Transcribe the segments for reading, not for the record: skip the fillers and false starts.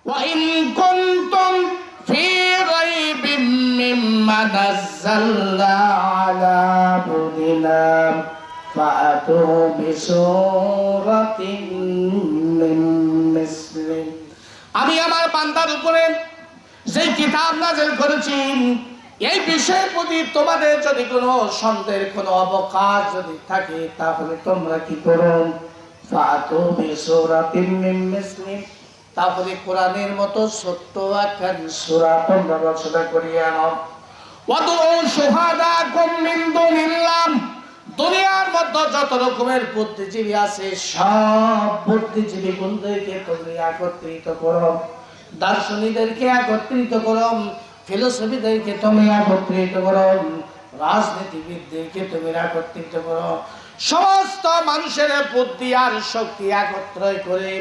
ওয়া ইন কুনতুম ফি রাইবিম মিম্মা নাযালনা আলা আবদিনা ফাআতু বিসূরাতিন মিন মিসলিহি। আমি আমার বান্দার উপরে যে কিতাব নাযিল করেছি এই বিষয়ের প্রতি তোমাদের যদি কোনো সন্দেহের কোনো অবকাশ যদি থাকে তাহলে তোমরা কি করো, ফাআতু বিসূরাতিন মিন মিসলিহি, তাহলে কোরআনের মতো ছোট্ট একখান সূরা তোমরা রচনা করিয়ে আনো। ওয়াদউ শুহাদাকুম মিন দুনিল্লাহ, দুনিয়ার মধ্যে যত রকমের বুদ্ধিজীবী আছে সব বুদ্ধিজীবী বন্ধুদেরকে তুমি একত্রিত করো, দার্শনিকদেরকে একত্রিত করো, ফিলোসফিদেরকে তুমি একত্রিত করো, রাজনীতিবিদদেরকে তুমি একত্রিত করো, সমস্ত মানুষের বুদ্ধি আর শক্তি একত্রিত করে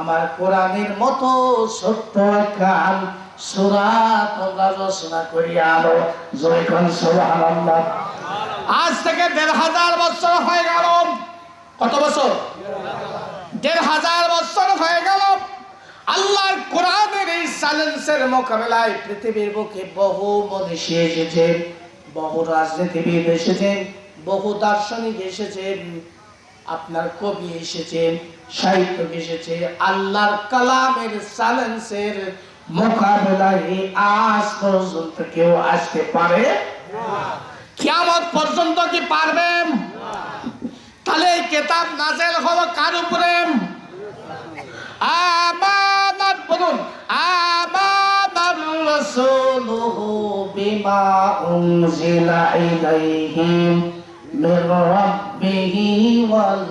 আমার কোরআনের মতো ছোট্ট একখান সূরা তোমরা রচনা করিয়া আনো। জয়গণ সুবহানাল্লাহ। আজ থেকে ১৫০০ বছর হয়ে গেল। কত বছর? ১৫০০ বছর হয়ে গেল। আল্লাহর কোরআনের এই চ্যালেঞ্জের মোকাবেলায় পৃথিবীর বুকে বহু মনীষী এসেছেন, বহু রাজনীতিবিদ এসেছেন, বহু দার্শনিক এসেছেন, আপনার কবি এসেছেন, সাহিত্যিক এসেছে। আল্লাহর কালামের চ্যালেঞ্জের মোকাবেলায় আজ পর্যন্ত কেউ আসতে পারে না। কিয়ামত পর্যন্ত কি পারবেন? তাহলে এই কিতাব নাযিল হলো কার উপরে? আমানাত, বলুন আমানার রাসূলু বিমা উনজিলা ইলাইহি মির রাব্বিহি ওয়াল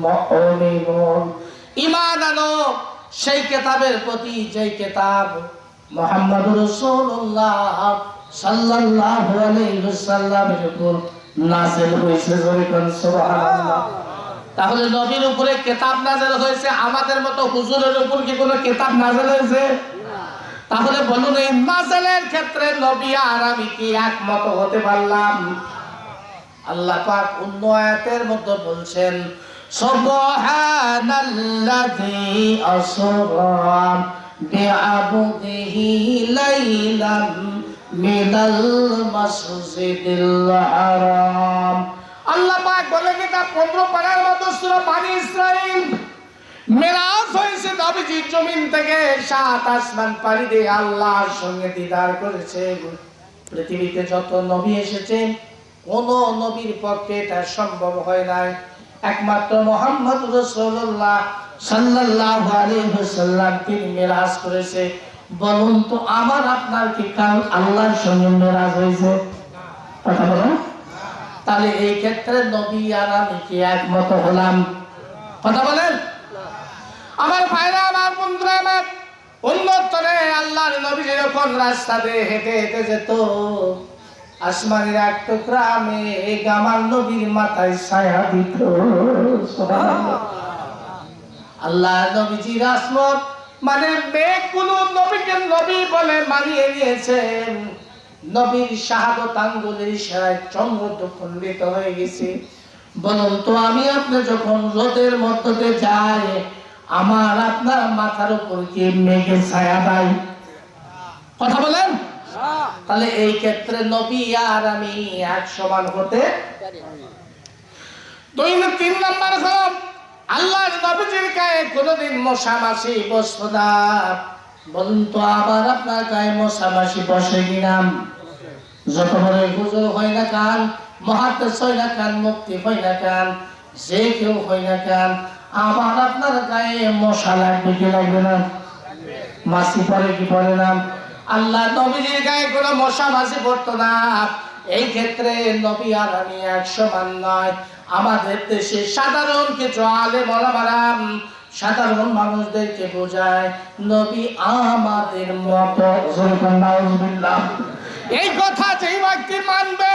মুমিনুন। ঈমান আনো সেই কিতাবের প্রতি যেই কিতাব মুহাম্মদুর রাসূলুল্লাহ সাল্লাল্লাহু আলাইহি ওয়াসাল্লামের উপর নাযিল হয়েছে। সুবহানাল্লাহ। তাহলে নবীর উপরে কিতাব নাযিল হয়েছে, আমাদের মতো হুজুরের উপর কি কোনো কিতাব নাযিল হয়েছে? তাহলে বলুন এই নাযিলের ক্ষেত্রে নবী আর আমি কি একমত হতে পারলাম? আল্লাহ পাক অন্য আয়াতের মধ্যে বলছেন সুবহানাল্লাযী আসরা বিআবদিহি লাইলাম মিনাল মাসজিদিল হারাম। আল্লাহ পাক বলেন এটা 15 পারার মতো সূরা বনী ইসরাঈল। মেরাজ হয়েছে নবীজি জমিন থেকে 7 আসমান পাড়ি দিয়ে আল্লাহর সঙ্গে দিদার করেছে। পৃথিবীতে যত নবী এসেছেন কোন নবীর পক্ষে এটা সম্ভব হয় নাই, একমাত্র মুহাম্মদ রাসূলুল্লাহ সাল্লাল্লাহু আলাইহি ওয়াসাল্লাম তিনি মেরাজ করেছে। বলুন তো আমার আপনার কি কাল আল্লাহর সঙ্গে মেরাজ হয়েছে? কথা বলুন। তাহলে এই ক্ষেত্রে নবী আর আমি কি একমত হলাম? কথা বলেন। আমার ভাইরা, আমার বন্ধুরা, আমার উন্নতরে আল্লাহর নবী যখন রাস্তা দিয়ে হেঁটে হেঁটে যেত আসমানের এক টুকরা মেঘ আমার নবীর মাথায় ছায়া দিত। সুবহানাল্লাহ। আল্লাহ নবীজির রাসমত মানে মেঘ কোন নবীকে নবী বলে মানিয়ে নিয়েছেন। নবীর শাহাদত আঙ্গুলের ইশারায় চন্দ্র খণ্ডিত হয়ে গেছে। বলুন তো আমি আপনি যখন রোদের মধ্যে যাই আমার আপনার মাথার উপর কি মেঘের ছায়া দেয়? কথা বলেন। তাহলে এই ক্ষেত্রে নবী আর আমি এক সমান হতে পারি। 3 নাম্বার হলো আল্লাহর নবীজির গায়ে কোনদিন মশা মাছি বসতো না। বলুন তো আবার আপনার গায়ে মশা মাছি বসে কিনা? যত বড় হুজুর হয় না কেন, মুহাদ্দিস হয় না কেন, মুফতি হয় না কেন, যে কেউ হয় না কেন, আবার আপনার গায়ে মশা লাগবে কি লাগবে না? মাছি পড়ে কি পড়ে না? আল্লাহ নবীজির গায়ে কোনো মশা মাছি পড়তো না। এই ক্ষেত্রে নবী আর আমি এক সমান নয়। আমাদের দেশে সাধারণ কিছু আলেম ওলামারা সাধারণ মানুষদেরকে বোঝায় নবী আমাদের মতো। সুবহানাল্লাহ। এই কথা যেই ব্যক্তি মানবে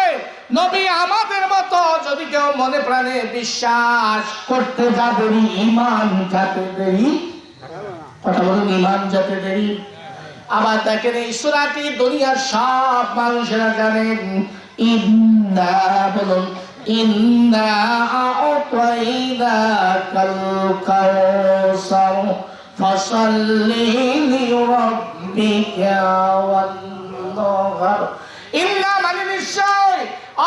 নবী আমাদের মতো, যদি কেউ মনে প্রাণে বিশ্বাস করতে যাবে ঈমান যাতে দেরি। কথা বলুন, ঈমান যাতে দেরি। আবার দেখেন এই সূরাটি দুনিয়ার সব মানুষেরা জানেন। ইন্না, বলুন ইন্না আ'তাইনাকাল কাউসার ফাসাল্লি ফিহা ওয়ান নাহার ইল্লা মানে নিশ্চয়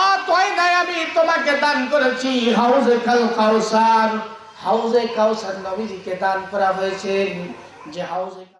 অতএব আমি তোমাকে দান করেছি হাউজে কাউসার। হাউজে কাউসার নবীজিকে দান করা হয়েছে, যে হাউজে